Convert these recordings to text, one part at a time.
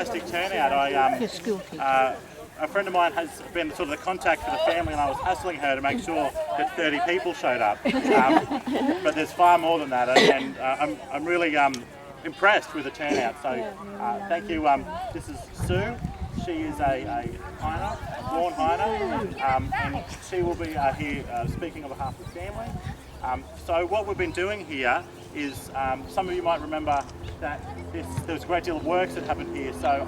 fantastic turnout. A friend of mine has been sort of the contact for the family, and I was hassling her to make sure that 30 people showed up. But there's far more than that, and I'm really impressed with the turnout. So thank you. This is Sue. She is a Heiner, born Heiner, and she will be here speaking on behalf of the family. So what we've been doing here is, some of you might remember that there was a great deal of works that happened here. So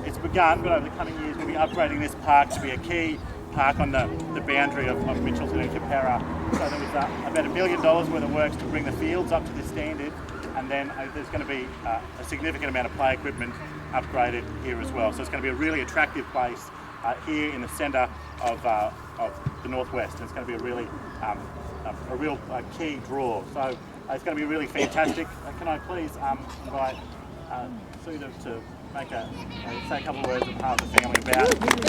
it's begun, but over the coming years we'll be upgrading this park to be a key park on the boundary of Mitchelton and Capera. So there was about $1 million worth of works to bring the fields up to this standard, and then there's going to be a significant amount of play equipment upgraded here as well. So it's going to be a really attractive place here in the centre of the northwest, and it's going to be a real key draw. So it's going to be really fantastic. Can I please invite Sue to make say a couple of words on behalf of the family about this.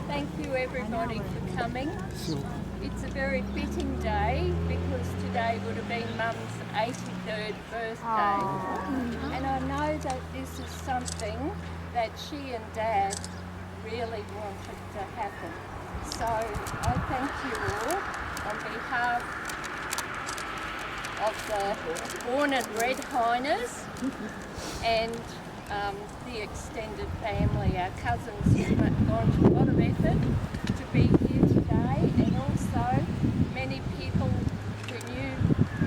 Thank you everybody for coming. It's a very fitting day because today would have been Mum's 83rd birthday. And I know that this is something that she and Dad really wanted to happen. So I thank you all on behalf of the born and bred Heiners and the extended family. Our cousins have gone to a lot of effort to be here today, and also many people who knew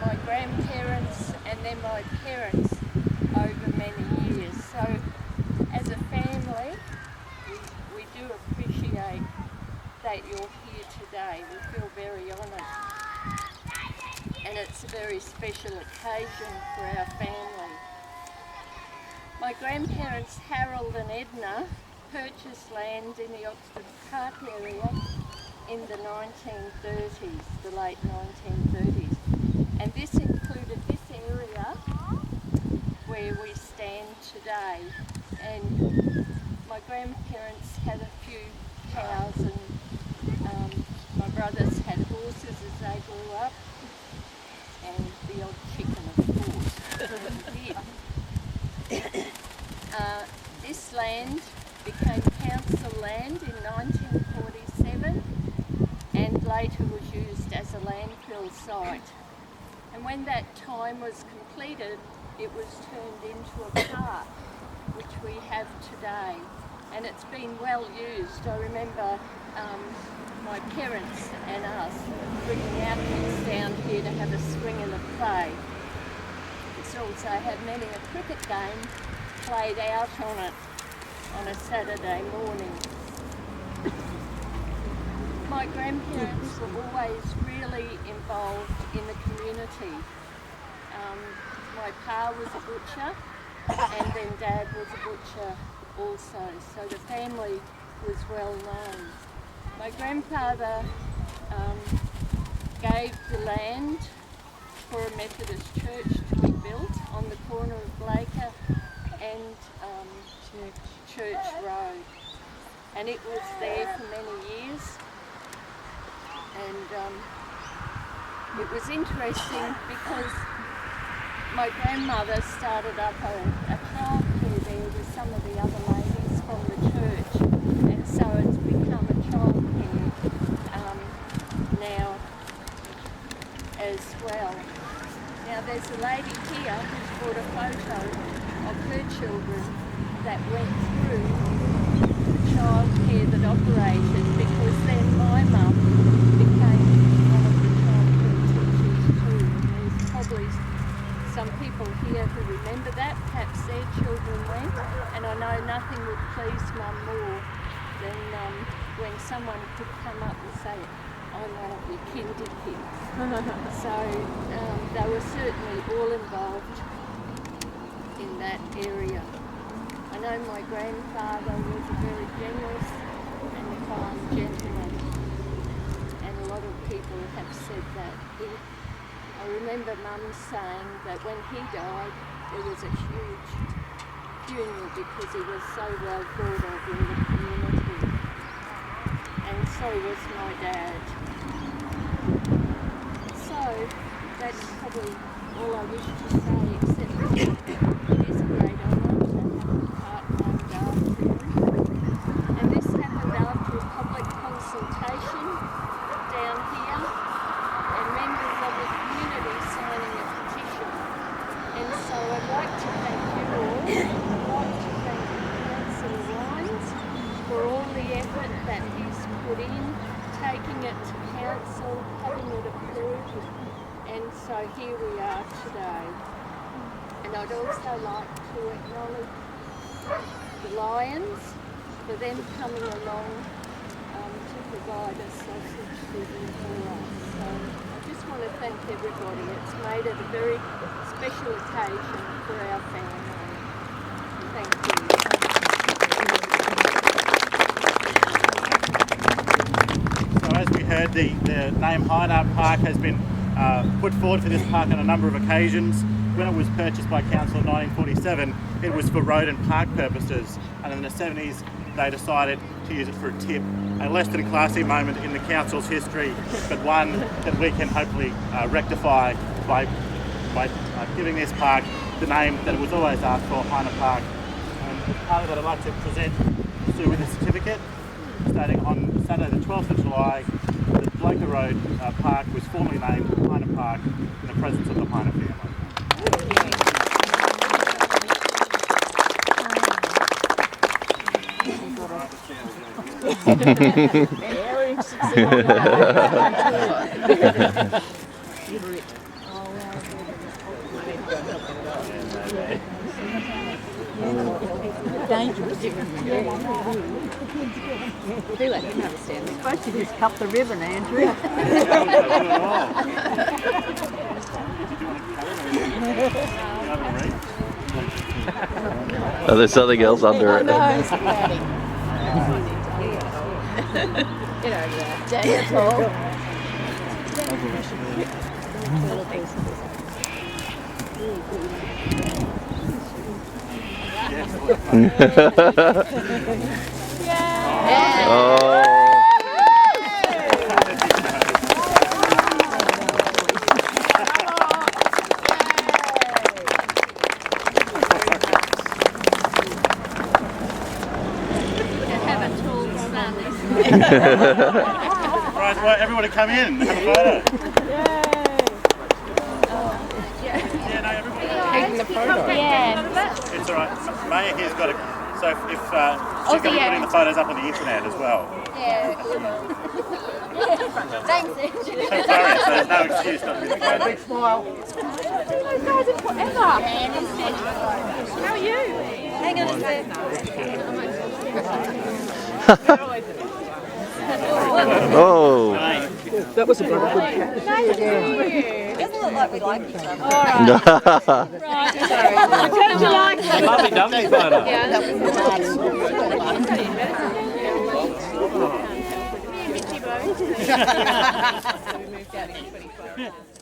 my grandparents and then my parents over many years. So as a family, we do appreciate that you're here today. We feel very honoured, and it's a very special occasion for our family. My grandparents Harold and Edna purchased land in the Oxford Park area in the 1930s, the late 1930s, and this included this area where we stand today. And my grandparents had a few cows, and my brothers had horses as they grew up, and the odd chicken, of course. This land became council land in 1947 and later was used as a landfill site. And when that time was completed, it was turned into a park, which we have today. And it's been well used. I remember my parents and us bringing our kids down here to have a swing and a play. It's also had many a cricket game played out on it on a Saturday morning. My grandparents were always really involved in the community. My pa was a butcher, and then Dad was a butcher also, so the family was well known. My grandfather gave the land for a Methodist church to be built on the corner of Blaker and Church Road, and it was there for many years. And it was interesting because my grandmother started up a childcare there with some of the other ladies from the church, and so it's become a childcare now as well. Now there's a lady here who's brought a photo of her children that went through childcare that operated, because then my mum became one of the childcare teachers too. And there's probably some people here who remember that, perhaps their children went, and I know nothing would please Mum more than when someone could come up and say, "I'm one of your kinder kids." So they were certainly all involved in that area. I know my grandfather was a very generous and kind gentleman, and a lot of people have said that. I remember Mum saying that when he died, there was a huge funeral because he was so well thought of in the community, and so was my dad. So that's probably all I wish to say, except that it is a great honour to have a park named after him. And this happened after a public consultation down here and members of the community signing a petition. And so I'd like to thank you all. I'd like to thank Councillor Wines for all the effort that he's put in, taking it to council, having it approved, and so here we are today. And I'd also like to acknowledge the Lions for them coming along to provide a sausage dinner for us. So I just want to thank everybody. It's made it a very special occasion for our family. Thank you. So as we heard, the name Heiner Park has been put forward for this park on a number of occasions. When it was purchased by council in 1947, it was for road and park purposes, and in the 70s they decided to use it for a tip. A less than classy moment in the council's history, but one that we can hopefully rectify by giving this park the name that it was always asked for, Heiner Park. As part of that, I'd like to present Sue with a certificate stating on Saturday the 12th of July that Bloker Road Park was formally named Heiner Park in the presence of the Heiner family. Dangerous. Do it, you understand. You're supposed to just cut the ribbon, Andrew. Oh, there's something else under it. Get over there. Dang, Paul. Oh. Right, well, everybody come in and have a photo. Yeah, no, everybody. Taking the photo. Yeah. It's all right. Maya here's got a. So if she's going to be putting the photos up on the internet as well. Yeah. Thanks, Andrew. Sorry, so there's no excuse not to be the photo. Big smile. How are you? Hang on a sec. Oh. That was a very good catch. Nice to meet you. Doesn't look like we like each other. Oh. Right, sorry. Don't you like that? Lovely dummy photo. Yeah. So we moved out in 25.